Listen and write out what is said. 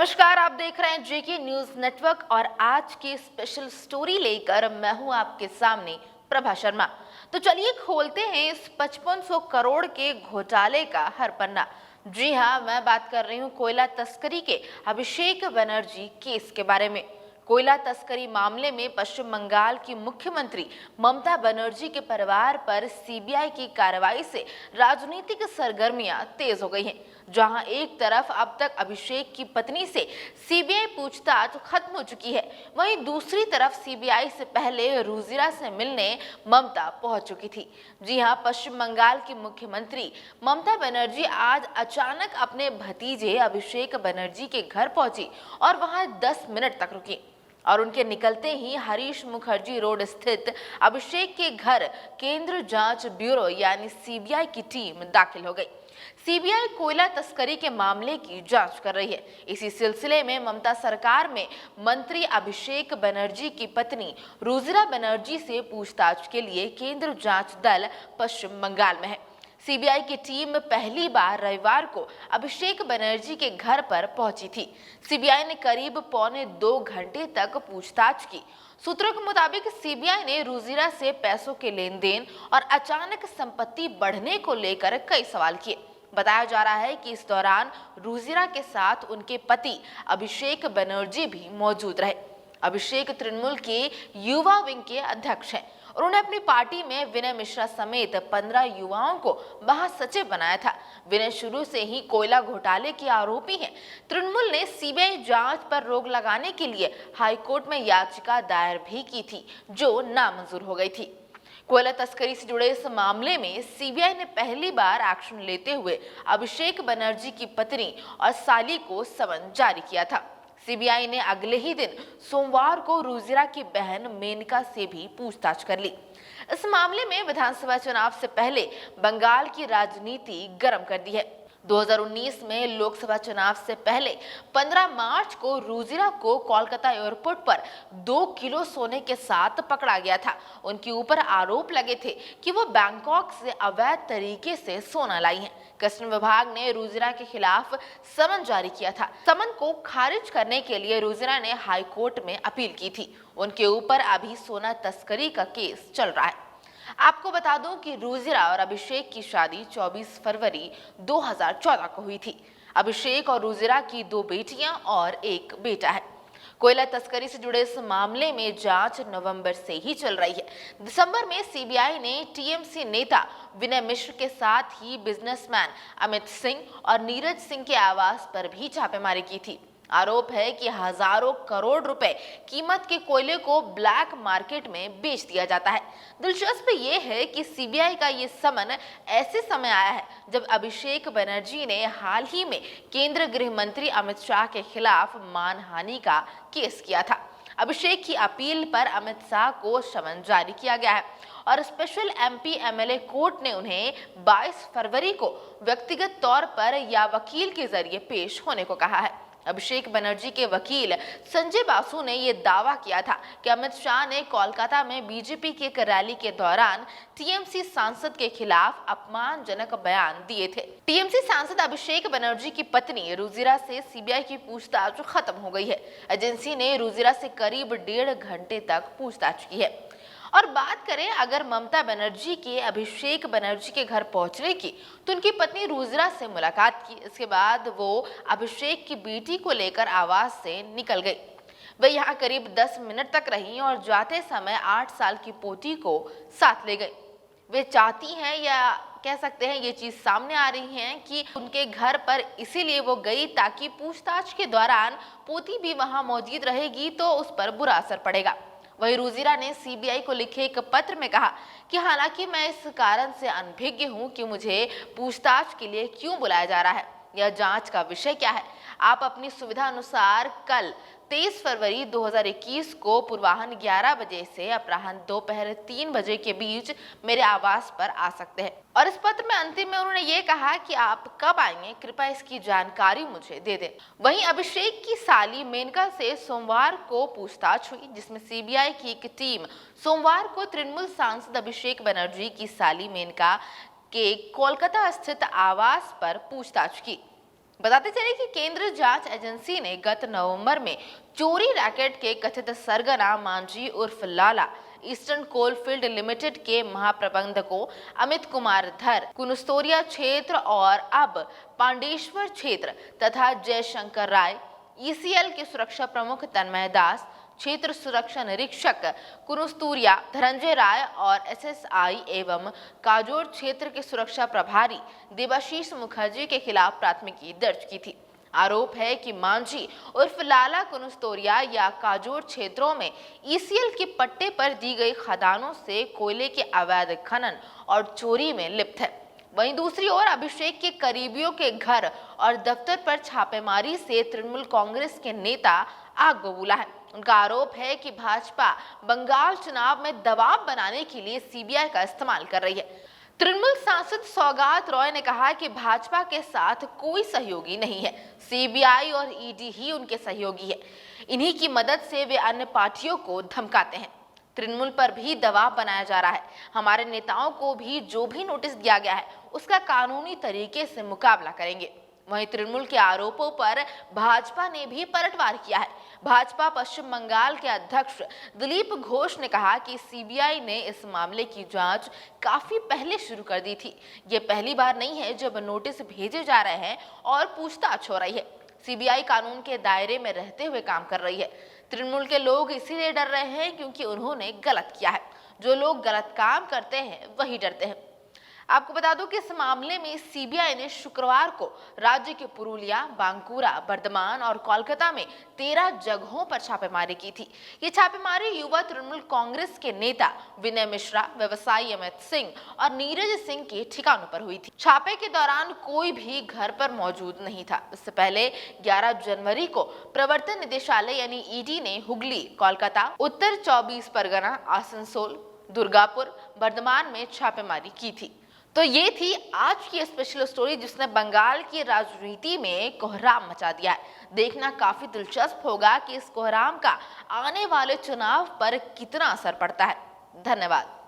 नमस्कार, आप देख रहे हैं जेके न्यूज नेटवर्क और आज की स्पेशल स्टोरी लेकर मैं हूं आपके सामने प्रभा शर्मा। तो चलिए खोलते हैं इस 5500 करोड़ के घोटाले का हर पन्ना। जी हां, मैं बात कर रही हूं कोयला तस्करी के अभिषेक बनर्जी केस के बारे में। कोयला तस्करी मामले में पश्चिम बंगाल की मुख्यमंत्री ममता बनर्जी के परिवार पर सीबीआई की कार्रवाई से राजनीतिक सरगर्मियां तेज हो गई हैं। जहां एक तरफ अब तक अभिषेक की पत्नी से सीबीआई पूछताछ खत्म हो चुकी है, वहीं दूसरी तरफ सीबीआई से पहले रुजिरा से मिलने ममता पहुंच चुकी थी। जी हां, पश्चिम बंगाल की मुख्यमंत्री ममता बनर्जी आज अचानक अपने भतीजे अभिषेक बनर्जी के घर पहुंची और वहां 10 मिनट तक रुकी और उनके निकलते ही हरीश मुखर्जी रोड स्थित अभिषेक के घर केंद्र जांच ब्यूरो यानी सीबीआई की टीम दाखिल हो गई। सीबीआई कोयला तस्करी के मामले की जांच कर रही है। इसी सिलसिले में ममता सरकार में मंत्री अभिषेक बनर्जी की पत्नी रुजिरा बनर्जी से पूछताछ के लिए केंद्र जांच दल पश्चिम बंगाल में है। सीबीआई की टीम पहली बार रविवार को अभिषेक बनर्जी के घर पर पहुंची थी। सीबीआई ने करीब 1.25 घंटे तक पूछताछ की। सूत्रों के मुताबिक सीबीआई ने रुजिरा से पैसों के लेन देन और अचानक संपत्ति बढ़ने को लेकर कई सवाल किए। बताया जा रहा है कि इस दौरान रुजिरा के साथ उनके पति अभिषेक बनर्जी भी मौजूद रहे। अभिषेक तृणमूल के युवा विंग के अध्यक्ष हैं। उन्होंने अपनी पार्टी में विनय मिश्रा समेत 15 युवाओं को महासचिव बनाया था। विनय शुरू से ही कोयला घोटाले के आरोपी हैं। तृणमूल ने सीबीआई जांच पर रोक लगाने के लिए हाईकोर्ट में याचिका दायर भी की थी, जो नामंजूर हो गई थी। कोयला तस्करी से जुड़े इस मामले में सीबीआई ने पहली बार एक्शन लेते हुए अभिषेक बनर्जी की पत्नी और साली को समन जारी किया था। सीबीआई ने अगले ही दिन सोमवार को रुजिरा की बहन मेनका से भी पूछताछ कर ली। इस मामले में विधानसभा चुनाव से पहले बंगाल की राजनीति गर्म कर दी है। 2019 में लोकसभा चुनाव से पहले 15 मार्च को रुजिरा को कोलकाता एयरपोर्ट पर 2 किलो सोने के साथ पकड़ा गया था। उनके ऊपर आरोप लगे थे कि वो बैंकॉक से अवैध तरीके से सोना लाई हैं। कस्टम विभाग ने रुजिरा के खिलाफ समन जारी किया था। समन को खारिज करने के लिए रुजिरा ने हाई कोर्ट में अपील की थी। उनके ऊपर अभी सोना तस्करी का केस चल रहा है। आपको बता दूं कि रुजिरा और अभिषेक की शादी 24 फरवरी 2014 को हुई थी। अभिषेक और रुजिरा की 2 बेटियां और 1 बेटा है। कोयला तस्करी से जुड़े इस मामले में जांच नवंबर से ही चल रही है। दिसंबर में सीबीआई ने टीएमसी नेता विनय मिश्र के साथ ही बिजनेसमैन अमित सिंह और नीरज सिंह के आवास पर भी छापेमारी की थी। आरोप है कि हजारों करोड़ रुपए कीमत के कोयले को ब्लैक मार्केट में बेच दिया जाता है। दिलचस्प ये है कि सीबीआई का ये समन ऐसे समय आया है जब अभिषेक बनर्जी ने हाल ही में केंद्रीय गृह मंत्री अमित शाह के खिलाफ मानहानि का केस किया था। अभिषेक की अपील पर अमित शाह को समन जारी किया गया है और स्पेशल एमपी एमएलए कोर्ट ने उन्हें 22 फरवरी को व्यक्तिगत तौर पर या वकील के जरिए पेश होने को कहा है। अभिषेक बनर्जी के वकील संजय बासु ने यह दावा किया था कि अमित शाह ने कोलकाता में बीजेपी की एक रैली के दौरान टीएमसी सांसद के खिलाफ अपमानजनक बयान दिए थे। टीएमसी सांसद अभिषेक बनर्जी की पत्नी रुजिरा से सीबीआई की पूछताछ खत्म हो गई है। एजेंसी ने रुजिरा से करीब 1.5 घंटे तक पूछताछ की है। और बात करें अगर ममता बनर्जी के अभिषेक बनर्जी के घर पहुंचने की, तो उनकी पत्नी रुजिरा से मुलाकात की। इसके बाद वो अभिषेक की बेटी को लेकर आवास से निकल गई। वे यहाँ करीब 10 मिनट तक रहीं और जाते समय 8 साल की पोती को साथ ले गई। वे चाहती हैं या कह सकते हैं ये चीज सामने आ रही है कि उनके घर पर इसीलिए वो गई ताकि पूछताछ के दौरान पोती भी वहां मौजूद रहेगी तो उस पर बुरा असर पड़ेगा। वहीं रुजिरा ने सीबीआई को लिखे एक पत्र में कहा कि हालांकि मैं इस कारण से अनभिज्ञ हूं कि मुझे पूछताछ के लिए क्यों बुलाया जा रहा है, यह जांच का विषय क्या है। आप अपनी सुविधा अनुसार कल 23 फरवरी 2021 को पूर्वाह्न 11 बजे से अपराह्न दोपहर 3 बजे के बीच मेरे आवास पर आ सकते हैं। और इस पत्र में अंतिम में उन्होंने ये कहा कि आप कब आएंगे, कृपया इसकी जानकारी मुझे दे दें। वहीं अभिषेक की साली मेनका से सोमवार को पूछताछ हुई, जिसमें सीबीआई की एक टीम सोमवार को तृणमूल सांसद अभिषेक बनर्जी की साली मेनका के कोलकाता स्थित आवास पर पूछताछ की। बताते चले कि केंद्रीय जांच एजेंसी ने गत नवंबर में चोरी रैकेट के कथित सरगना मांझी उर्फ लाला ईस्टर्न कोलफील्ड लिमिटेड के महाप्रबंधकों अमित कुमार धर, कुनुस्तोरिया क्षेत्र और अब पांडेश्वर क्षेत्र तथा जयशंकर राय, ईसीएल के सुरक्षा प्रमुख तन्मय दास, क्षेत्र सुरक्षा निरीक्षक कुनुस्तूरिया धनंजय राय और एसएसआई एवं काजोड़ क्षेत्र के सुरक्षा प्रभारी देवाशीष मुखर्जी के खिलाफ प्राथमिकी दर्ज की थी। आरोप है कि मांझी उर्फ लाला कुनुस्तोरिया या काजोड़ क्षेत्रों में ईसीएल के पट्टे पर दी गई खदानों से कोयले के अवैध खनन और चोरी में लिप्त है। वहीं दूसरी ओर अभिषेक के करीबियों के घर और दफ्तर पर छापेमारी से तृणमूल कांग्रेस के नेता आग बबूला है। उनका आरोप है कि भाजपा बंगाल चुनाव में दबाव बनाने के लिए सीबीआई का इस्तेमाल कर रही है। तृणमूल सांसद सौगात रॉय ने कहा कि भाजपा के साथ कोई सहयोगी नहीं है, सीबीआई और ईडी ही उनके सहयोगी है। इन्हीं की मदद से वे अन्य पार्टियों को धमकाते हैं। तृणमूल पर भी दबाव बनाया जा रहा है। हमारे नेताओं को भी जो भी नोटिस दिया गया है उसका कानूनी तरीके से मुकाबला करेंगे। वहीं तृणमूल के आरोपों पर भाजपा ने भी पलटवार किया है। भाजपा पश्चिम बंगाल के अध्यक्ष दिलीप घोष ने कहा कि सीबीआई ने इस मामले की जांच काफी पहले शुरू कर दी थी। ये पहली बार नहीं है जब नोटिस भेजे जा रहे हैं और पूछताछ हो रही है। सीबीआई कानून के दायरे में रहते हुए काम कर रही है। तृणमूल के लोग इसीलिए डर रहे हैं क्योंकि उन्होंने गलत किया है। जो लोग गलत काम करते हैं वही डरते हैं। आपको बता दूं कि इस मामले में सीबीआई ने शुक्रवार को राज्य के पुरुलिया, बांकुरा, बर्धमान और कोलकाता में 13 जगहों पर छापेमारी की थी। ये छापेमारी युवा तृणमूल कांग्रेस के नेता विनय मिश्रा, व्यवसायी अमित सिंह और नीरज सिंह के ठिकानों पर हुई थी। छापे के दौरान कोई भी घर पर मौजूद नहीं था। इससे पहले 11 जनवरी को प्रवर्तन निदेशालय यानी ईडी ने हुगली, कोलकाता, उत्तर 24 परगना, आसनसोल, दुर्गापुर, बर्धमान में छापेमारी की थी। तो ये थी आज की स्पेशल स्टोरी जिसने बंगाल की राजनीति में कोहराम मचा दिया है। देखना काफी दिलचस्प होगा कि इस कोहराम का आने वाले चुनाव पर कितना असर पड़ता है। धन्यवाद।